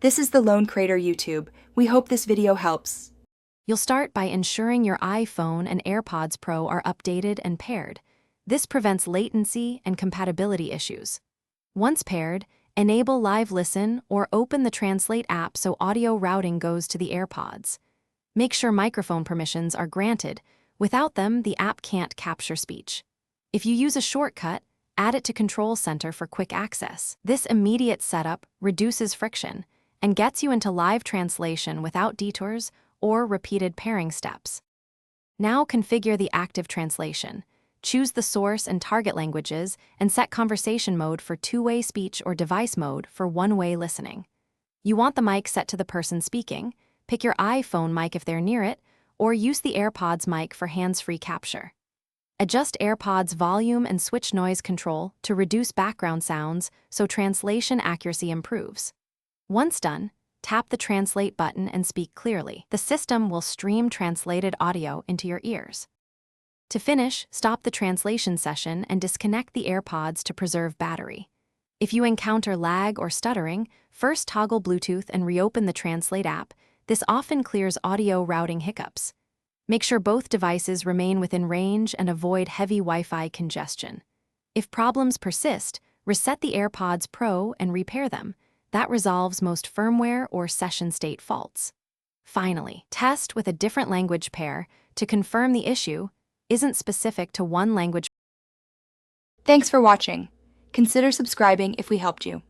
This is the Lone Crater YouTube. We hope this video helps. You'll start by ensuring your iPhone and AirPods Pro are updated and paired. This prevents latency and compatibility issues. Once paired, enable Live Listen or open the Translate app so audio routing goes to the AirPods. Make sure microphone permissions are granted. Without them, the app can't capture speech. If you use a shortcut, add it to Control Center for quick access. This immediate setup reduces friction and gets you into live translation without detours or repeated pairing steps. Now configure the active translation. Choose the source and target languages and set conversation mode for two-way speech or device mode for one-way listening. You want the mic set to the person speaking. Pick your iPhone mic if they're near it, or use the AirPods mic for hands-free capture. Adjust AirPods volume and switch noise control to reduce background sounds so translation accuracy improves. Once done, tap the Translate button and speak clearly. The system will stream translated audio into your ears. To finish, stop the translation session and disconnect the AirPods to preserve battery. If you encounter lag or stuttering, first toggle Bluetooth and reopen the Translate app. This often clears audio routing hiccups. Make sure both devices remain within range and avoid heavy Wi-Fi congestion. If problems persist, reset the AirPods Pro and repair them. That resolves most firmware or session state faults. Finally, test with a different language pair to confirm the issue isn't specific to one language. Thanks for watching. Consider subscribing if we helped you.